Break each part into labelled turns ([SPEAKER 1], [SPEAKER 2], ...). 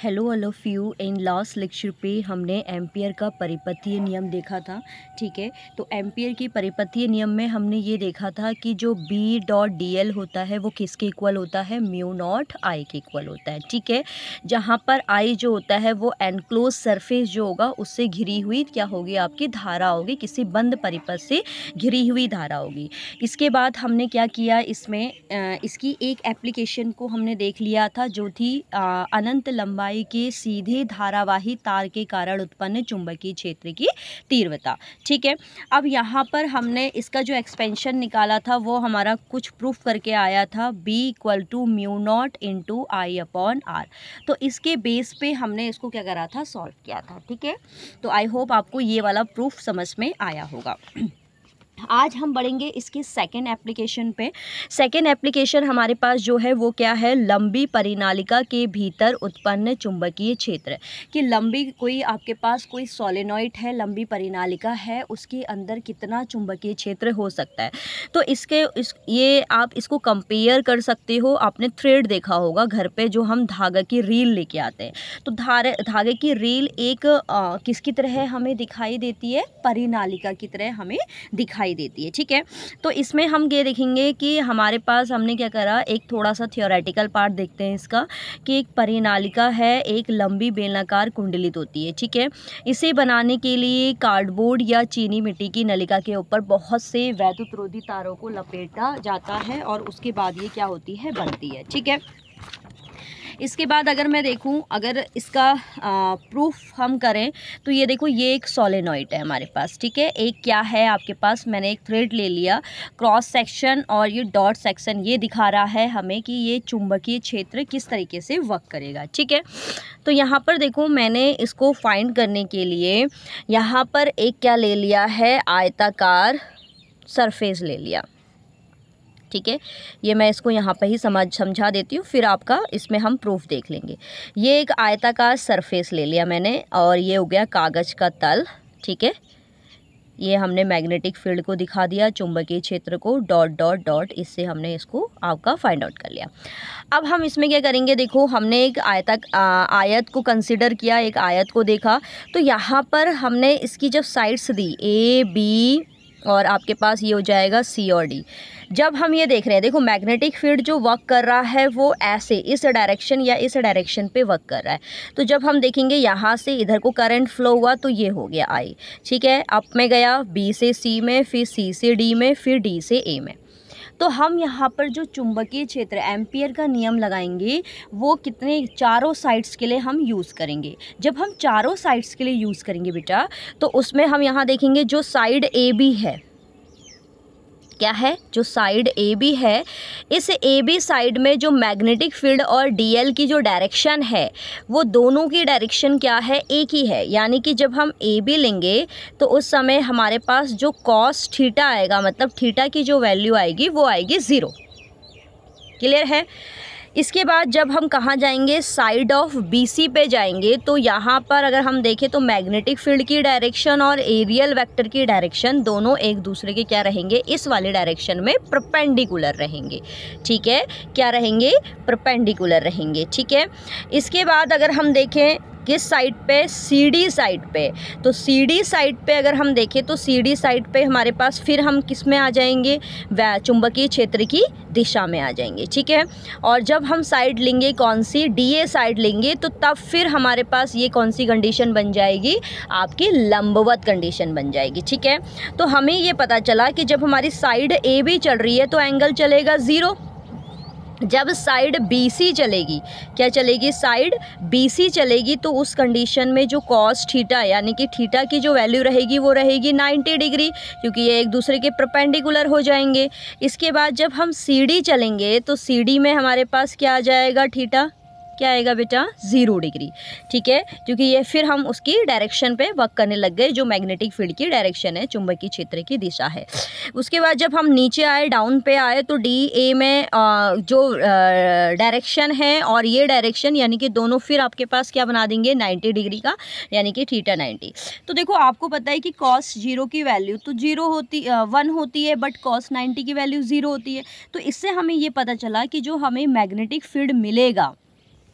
[SPEAKER 1] Hello all of you. In last lecture पे हमने ampere का परिपथीय नियम देखा था। ठीक है, तो एम्पियर की परिपथीय नियम में हमने ये देखा था कि जो बी डॉट डी एल होता है वो किसके इक्वल होता है, म्यू नॉट आई के इक्वल होता है। ठीक है, जहाँ पर आई जो होता है वो एनक्लोज सरफेस जो होगा उससे घिरी हुई क्या होगी, आपकी धारा होगी, किसी बंद परिपथ से घिरी हुई धारा होगी। इसके बाद हमने क्या किया, इसमें इसकी एक एप्लीकेशन को हमने देख लिया था जो थी अनंत लंबाई के सीधे धारावाही तार के कारण उत्पन्न चुंबकीय क्षेत्र की तीव्रता। ठीक है, अब यहाँ पर हमने इसका जो एक्सपेंशन निकाला था वो हमारा कुछ प्रूफ करके आया था, B = mu naught into I upon R. तो इसके बेस पे हमने इसको क्या करा था, सॉल्व किया था। ठीक है, तो आई होप आपको ये वाला प्रूफ समझ में आया होगा। आज हम बढ़ेंगे इसकी सेकेंड एप्लीकेशन पे। सेकेंड एप्लीकेशन हमारे पास जो है वो क्या है, लंबी परिनालिका के भीतर उत्पन्न चुंबकीय क्षेत्र। कि लंबी कोई आपके पास कोई सोलेनॉइड है, लंबी परिनालिका है, उसके अंदर कितना चुंबकीय क्षेत्र हो सकता है। तो ये आप इसको कंपेयर कर सकते हो। आपने थ्रेड देखा होगा घर पे, जो हम धागा की रील लेके आते हैं। तो धागे की रील एक किसकी तरह हमें दिखाई देती है, परिनालिका की तरह हमें दिखाई देती है। ठीक है, तो इसमें हम ये देखेंगे कि हमारे पास हमने क्या करा, एक थोड़ा सा थियोरेटिकल पार्ट देखते हैं इसका, कि एक परिनालिका है, एक लंबी बेलनाकार कुंडलित होती है। ठीक है, इसे बनाने के लिए कार्डबोर्ड या चीनी मिट्टी की नलिका के ऊपर बहुत से वैद्युतरोधी तारों को लपेटा जाता है और उसके बाद ये क्या होती है, बनती है। ठीक है, इसके बाद अगर मैं देखूं, अगर इसका प्रूफ हम करें तो ये देखो, ये एक सोलेनॉइड है हमारे पास। ठीक है, एक क्या है आपके पास, मैंने एक थ्रेड ले लिया, क्रॉस सेक्शन और ये डॉट सेक्शन ये दिखा रहा है हमें कि ये चुंबकीय क्षेत्र किस तरीके से वर्क करेगा। ठीक है, तो यहाँ पर देखो, मैंने इसको फाइंड करने के लिए यहाँ पर एक क्या ले लिया है, आयताकार सरफेस ले लिया। ठीक है, ये मैं इसको यहाँ पे ही समझा देती हूँ, फिर आपका इसमें हम प्रूफ देख लेंगे। ये एक आयताकार सरफेस ले लिया मैंने और ये हो गया कागज़ का तल। ठीक है, ये हमने मैग्नेटिक फील्ड को दिखा दिया, चुंबकीय क्षेत्र को डॉट डॉट डॉट, इससे हमने इसको आपका फाइंड आउट कर लिया। अब हम इसमें क्या करेंगे, देखो हमने एक आयत को कंसिडर किया, एक आयत को देखा। तो यहाँ पर हमने इसकी जब साइड्स दी A B और आपके पास ये हो जाएगा C और D। जब हम ये देख रहे हैं, देखो मैग्नेटिक फील्ड जो वर्क कर रहा है वो ऐसे इस डायरेक्शन या इस डायरेक्शन पे वर्क कर रहा है। तो जब हम देखेंगे यहाँ से इधर को करंट फ्लो हुआ तो ये हो गया I। ठीक है, अप में गया B से C में, फिर C से D में, फिर D से A में। तो हम यहाँ पर जो चुंबकीय क्षेत्र एम्पियर का नियम लगाएंगे वो कितने, चारों साइड्स के लिए हम यूज़ करेंगे। जब हम चारों साइड्स के लिए यूज़ करेंगे बेटा, तो उसमें हम यहाँ देखेंगे जो साइड ए बी है, क्या है, जो साइड ए बी है, इस ए बी साइड में जो मैग्नेटिक फील्ड और डीएल की जो डायरेक्शन है वो दोनों की डायरेक्शन क्या है, एक ही है। यानी कि जब हम ए बी लेंगे तो उस समय हमारे पास जो कॉस थीटा आएगा, मतलब थीटा की जो वैल्यू आएगी वो आएगी 0। क्लियर है। इसके बाद जब हम कहाँ जाएंगे, साइड ऑफ BC पे जाएंगे, तो यहाँ पर अगर हम देखें तो मैग्नेटिक फील्ड की डायरेक्शन और एरियल वेक्टर की डायरेक्शन दोनों एक दूसरे के क्या रहेंगे, इस वाले डायरेक्शन में परपेंडिकुलर रहेंगे। ठीक है, क्या रहेंगे, परपेंडिकुलर रहेंगे। ठीक है, इसके बाद अगर हम देखें किस साइड पे, CD साइड पे, तो CD साइड पे अगर हम देखें तो CD साइड पे हमारे पास फिर हम किस में आ जाएंगे, चुंबकीय क्षेत्र की दिशा में आ जाएंगे। ठीक है, और जब हम साइड लेंगे कौन सी, DA साइड लेंगे, तो तब फिर हमारे पास ये कौन सी कंडीशन बन जाएगी, आपकी लंबवत कंडीशन बन जाएगी। ठीक है, तो हमें ये पता चला कि जब हमारी साइड AB चल रही है तो एंगल चलेगा 0। जब साइड BC चलेगी, क्या चलेगी, साइड BC चलेगी, तो उस कंडीशन में जो कॉस थीटा यानी कि थीटा की जो वैल्यू रहेगी वो रहेगी 90 डिग्री, क्योंकि ये एक दूसरे के परपेंडिकुलर हो जाएंगे। इसके बाद जब हम CD चलेंगे तो CD में हमारे पास क्या आ जाएगा, थीटा क्या आएगा बेटा, 0 डिग्री। ठीक है, क्योंकि ये फिर हम उसकी डायरेक्शन पे वर्क करने लग गए, जो मैग्नेटिक फील्ड की डायरेक्शन है, चुंबकीय क्षेत्र की दिशा है। उसके बाद जब हम नीचे आए, डाउन पे आए, तो DA में जो डायरेक्शन है और ये डायरेक्शन, यानी कि दोनों फिर आपके पास क्या बना देंगे, 90 डिग्री का, यानी कि थीटा 90। तो देखो आपको पता है कि कॉस 0 की वैल्यू तो 1 होती है, बट कॉस 90 की वैल्यू 0 होती है। तो इससे हमें ये पता चला कि जो हमें मैग्नेटिक फील्ड मिलेगा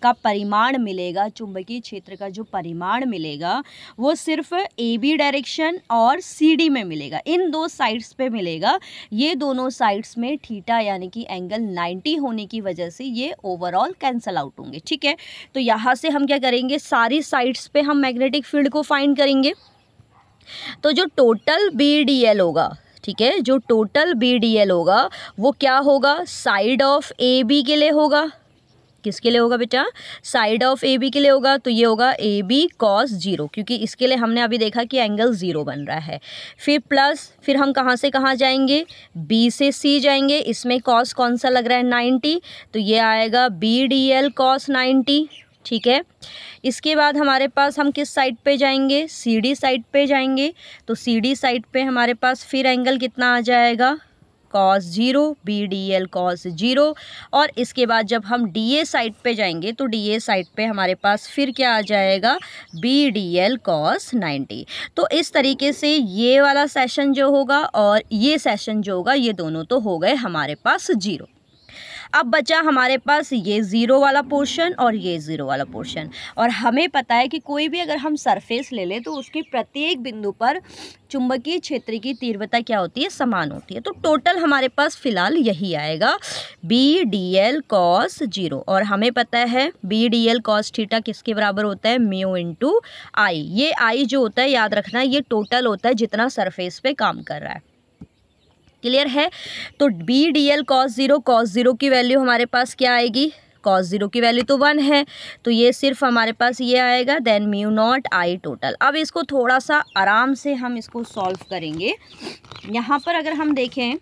[SPEAKER 1] का परिमाण मिलेगा, चुंबकीय क्षेत्र का जो परिमाण मिलेगा वो सिर्फ ए बी डायरेक्शन और सी डी में मिलेगा, इन दो साइड्स पे मिलेगा। ये दोनों साइड्स में थीटा यानी कि एंगल 90 होने की वजह से ये ओवरऑल कैंसल आउट होंगे। ठीक है, तो यहाँ से हम क्या करेंगे, सारी साइड्स पे हम मैग्नेटिक फील्ड को फाइंड करेंगे। तो जो टोटल बी डी एल होगा, ठीक है, जो टोटल बी डी एल होगा वो क्या होगा, साइड ऑफ ए बी के लिए होगा। किसके लिए होगा बेटा, साइड ऑफ ए बी के लिए होगा। तो ये होगा ए बी कॉस 0, क्योंकि इसके लिए हमने अभी देखा कि एंगल 0 बन रहा है। फिर प्लस, फिर हम कहाँ से कहाँ जाएंगे, बी से सी जाएंगे। इसमें कॉस कौन सा लग रहा है, 90, तो ये आएगा बी डी एल कॉस 90। ठीक है, इसके बाद हमारे पास हम किस साइड पे जाएंगे, सी डी साइड पे जाएंगे। तो सी डी साइड पे हमारे पास फिर एंगल कितना आ जाएगा, cos 0, B D L cos 0। और इसके बाद जब हम डी ए साइड पे जाएंगे तो डी ए साइड पे हमारे पास फिर क्या आ जाएगा, बी डी एल कॉस 90। तो इस तरीके से ये वाला सेशन जो होगा और ये सेशन जो होगा, ये दोनों तो हो गए हमारे पास 0। अब बचा हमारे पास ये 0 वाला पोर्शन और ये 0 वाला पोर्शन। और हमें पता है कि कोई भी अगर हम सरफेस ले लें तो उसके प्रत्येक बिंदु पर चुंबकीय क्षेत्र की तीव्रता क्या होती है, समान होती है। तो टोटल हमारे पास फिलहाल यही आएगा, बी डी एल कॉस 0। और हमें पता है B D L cos theta किसके बराबर होता है, म्यू इंटू आई। ये आई जो होता है याद रखना, ये टोटल होता है जितना सरफेस पे काम कर रहा है। क्लियर है, तो बी डी एल कॉस 0 की वैल्यू हमारे पास क्या आएगी, कॉस 0 की वैल्यू तो 1 है, तो ये सिर्फ हमारे पास ये आएगा, then mu not I total. अब इसको थोड़ा सा आराम से हम इसको सॉल्व करेंगे। यहाँ पर अगर हम देखें,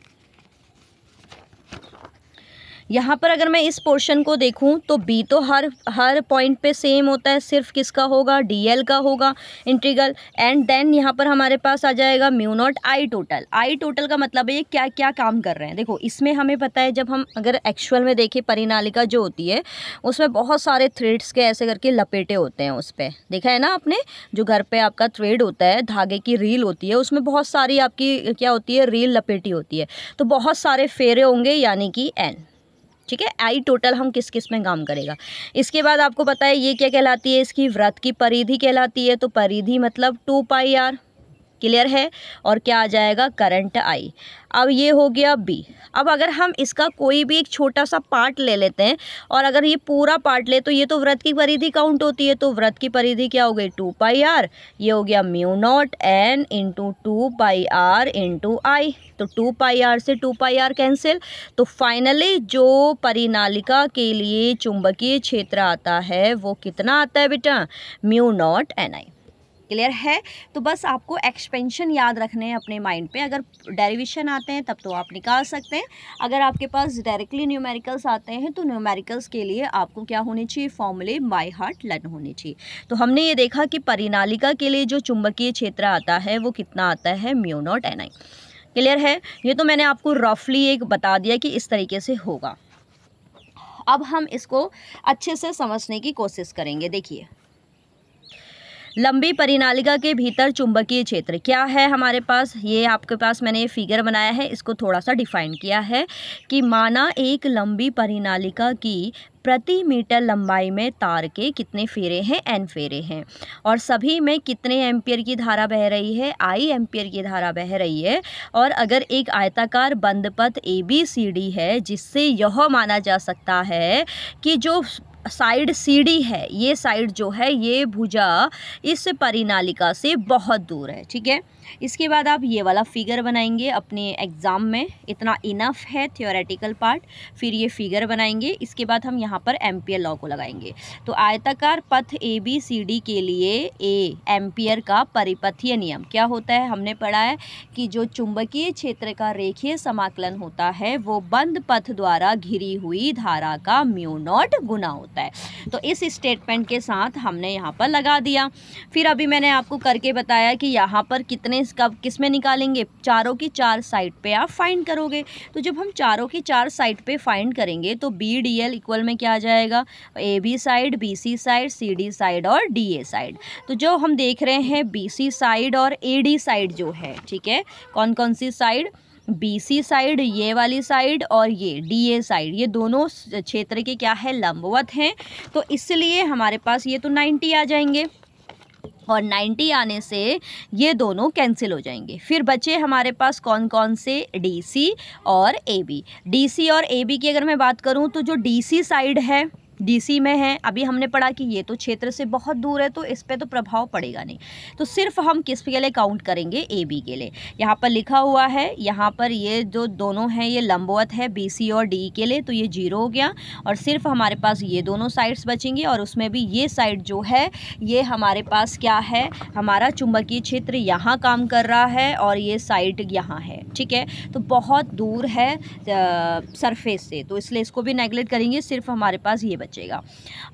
[SPEAKER 1] यहाँ पर अगर मैं इस पोर्शन को देखूँ तो b तो हर पॉइंट पे सेम होता है, सिर्फ किसका होगा, dl का होगा इंटीग्रल। एंड देन यहाँ पर हमारे पास आ जाएगा mu not I total. I total का मतलब है ये क्या क्या काम कर रहे हैं। देखो इसमें हमें पता है, जब हम अगर एक्चुअल में देखें परिनालिका जो होती है उसमें बहुत सारे थ्रेड्स के ऐसे करके लपेटे होते हैं। उस पर देखा है ना आपने, जो घर पर आपका थ्रेड होता है, धागे की रील होती है, उसमें बहुत सारी आपकी क्या होती है, रील लपेटी होती है। तो बहुत सारे फेरे होंगे यानी कि n। ठीक है, आई टोटल हम किस किस में काम करेगा। इसके बाद आपको पता है ये क्या कहलाती है, इसकी वृत्त की परिधि कहलाती है। तो परिधि मतलब 2 पाई आर। क्लियर है, और क्या आ जाएगा, करंट आई। अब ये हो गया बी। अब अगर हम इसका कोई भी एक छोटा सा पार्ट ले लेते हैं और अगर ये पूरा पार्ट ले तो ये तो वृत्त की परिधि काउंट होती है। तो वृत्त की परिधि क्या हो गई, 2 पाई आर। ये हो गया mu not N into 2 pi R into I. तो 2 पाई आर से 2 पाई आर कैंसिल। तो फाइनली जो परिनालिका के लिए चुंबकीय क्षेत्र आता है वो कितना आता है बेटा, mu not N I. Clear है, तो बस आपको एक्सपेंशन याद रखने हैं अपने माइंड पे। अगर डेरिवेशन आते हैं तब तो आप निकाल सकते हैं, अगर आपके पास डायरेक्टली न्यूमेरिकल्स आते हैं तो न्यूमेरिकल्स के लिए आपको क्या होने चाहिए, फॉर्मूले बाय हार्ट लर्न होने चाहिए। तो हमने ये देखा कि परिनालिका के लिए जो चुंबकीय क्षेत्र आता है वो कितना आता है, mu not N I. Clear है, ये तो मैंने आपको रफली एक बता दिया कि इस तरीके से होगा। अब हम इसको अच्छे से समझने की कोशिश करेंगे। देखिए, लंबी परिनालिका के भीतर चुंबकीय क्षेत्र क्या है हमारे पास, ये आपके पास मैंने ये फिगर बनाया है, इसको थोड़ा सा डिफाइन किया है कि माना एक लंबी परिनालिका की प्रति मीटर लंबाई में तार के कितने फेरे हैं, n फेरे हैं, और सभी में कितने एम्पियर की धारा बह रही है, I एम्पियर की धारा बह रही है। और अगर एक आयताकार बंद पथ ABCD है, जिससे यह माना जा सकता है कि जो साइड CD है, ये साइड जो है ये भुजा इस परिनालिका से बहुत दूर है। ठीक है, इसके बाद आप ये वाला फिगर बनाएंगे अपने एग्ज़ाम में, इतना इनफ है थ्योरेटिकल पार्ट। फिर ये फिगर बनाएंगे, इसके बाद हम यहाँ पर एम्पियर लॉ को लगाएंगे। तो आयताकार पथ ABCD के लिए एम्पियर का परिपथीय नियम क्या होता है, हमने पढ़ा है कि जो चुंबकीय क्षेत्र का रेखीय समाकलन होता है वो बंद पथ द्वारा घिरी हुई धारा का म्यू नॉट गुना होता है। तो इस स्टेटमेंट के साथ हमने यहाँ पर लगा दिया। फिर अभी मैंने आपको करके बताया कि यहाँ पर कितने कब किस में निकालेंगे, चारों की 4 साइड पे आप फाइंड करोगे। तो जब हम चारों की 4 साइड पे फाइंड करेंगे तो BDL इक्वल में क्या आ जाएगा, AB side, BC side, CD side और DA साइड। तो जो हम देख रहे हैं BC साइड और AD साइड जो है, ठीक है, कौन कौन सी साइड, BC साइड, ये वाली साइड और ये DA साइड, ये दोनों क्षेत्र के क्या है, लंबवत हैं। तो इसलिए हमारे पास ये तो 90 आ जाएंगे और 90 आने से ये दोनों कैंसिल हो जाएंगे। फिर बचे हमारे पास कौन कौन से, DC और AB। DC और AB की अगर मैं बात करूँ तो जो DC साइड है, DC में है, अभी हमने पढ़ा कि ये तो क्षेत्र से बहुत दूर है तो इस पे तो प्रभाव पड़ेगा नहीं, तो सिर्फ हम किस के लिए काउंट करेंगे, AB के लिए। यहाँ पर लिखा हुआ है, यहाँ पर ये जो दोनों हैं ये लंबवत है BC और DE के लिए, तो ये 0 हो गया और सिर्फ हमारे पास ये दोनों साइड्स बचेंगे और उसमें भी ये साइड जो है ये हमारे पास क्या है, हमारा चुंबकीय क्षेत्र यहाँ काम कर रहा है और ये साइड यहाँ है, ठीक है। तो बहुत दूर है सरफेस से, तो इसलिए इसको भी नेगलेक्ट करेंगे, सिर्फ हमारे पास ये बचेगा।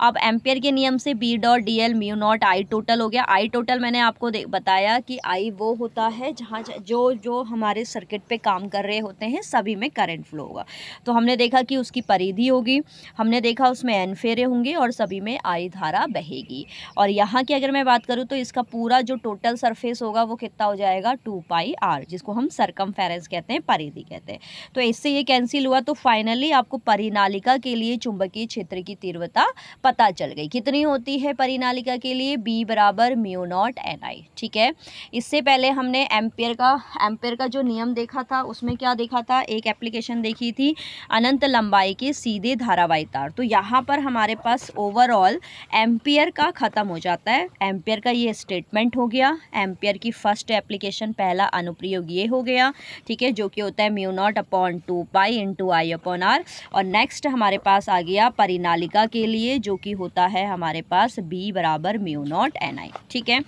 [SPEAKER 1] अब एम्पियर के नियम से B dot DL mu naught I total हो गया। I टोटल मैंने आपको बताया कि I वो होता है जहाँ जो हमारे सर्किट पे काम कर रहे होते हैं सभी में करंट फ्लो होगा। तो हमने देखा कि उसकी परिधि होगी, हमने देखा उसमें N फेरे होंगे और सभी में I धारा बहेगी। और यहाँ की अगर मैं बात करूँ तो इसका पूरा जो टोटल सरफेस होगा वो कितना हो जाएगा, 2πr, जिसको हम सरकमफेरेंस कहते हैं, परिधि कहते हैं। तो इससे ये कैंसिल हुआ। तो फाइनली आपको परिनालिका के लिए चुंबकीय क्षेत्र की तीव्रता पता चल गई। कितनी होती है परिनालिका के लिए, B बराबर म्यू नॉट NI, ठीक है। इससे पहले हमने एम्पियर का जो नियम देखा था उसमें क्या देखा था, एक एप्लीकेशन देखी थी, अनंत लंबाई के सीधे धारावाही तार। तो यहाँ पर हमारे पास ओवरऑल एम्पियर का ख़त्म हो जाता है। एम्पियर का ये स्टेटमेंट हो गया, एम्पियर की फर्स्ट एप्लीकेशन, पहला अनुप्रयोग ये हो गया, ठीक है, जो कि होता है mu not upon 2π into I upon R। और नेक्स्ट हमारे पास आ गया परिनालिका के लिए, जो कि होता है हमारे पास B बराबर म्यू नॉट NI, ठीक है।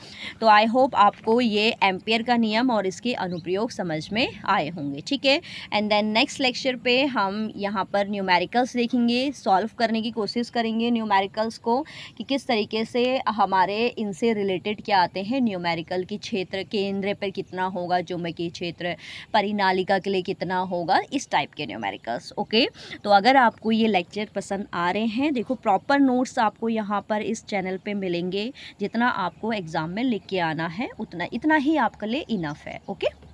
[SPEAKER 1] तो आई होप आपको ये एम्पियर का नियम और इसके अनुप्रयोग समझ में आए होंगे, ठीक है। एंड देन नेक्स्ट लेक्चर पे हम यहाँ पर न्यूमेरिकल्स देखेंगे, सॉल्व करने की कोशिश करेंगे न्यूमेरिकल्स को कि किस तरीके से हमारे इनसे रिलेटेड क्या आते हैं, न्यूमेरिकल की क्षेत्र केंद्र पर कितना होगा चुंबकीय क्षेत्र, परिनालिका के लिए कितना होगा, इस टाइप के न्यूमेरिकल्स, ओके। तो अगर आपको ये लेक्चर पसंद आ रहे हैं, देखो प्रॉपर नोट्स आपको यहाँ पर इस चैनल पे मिलेंगे, जितना आपको एग्ज़ाम में लिख के आना है इतना ही आपके लिए इनफ है, ओके।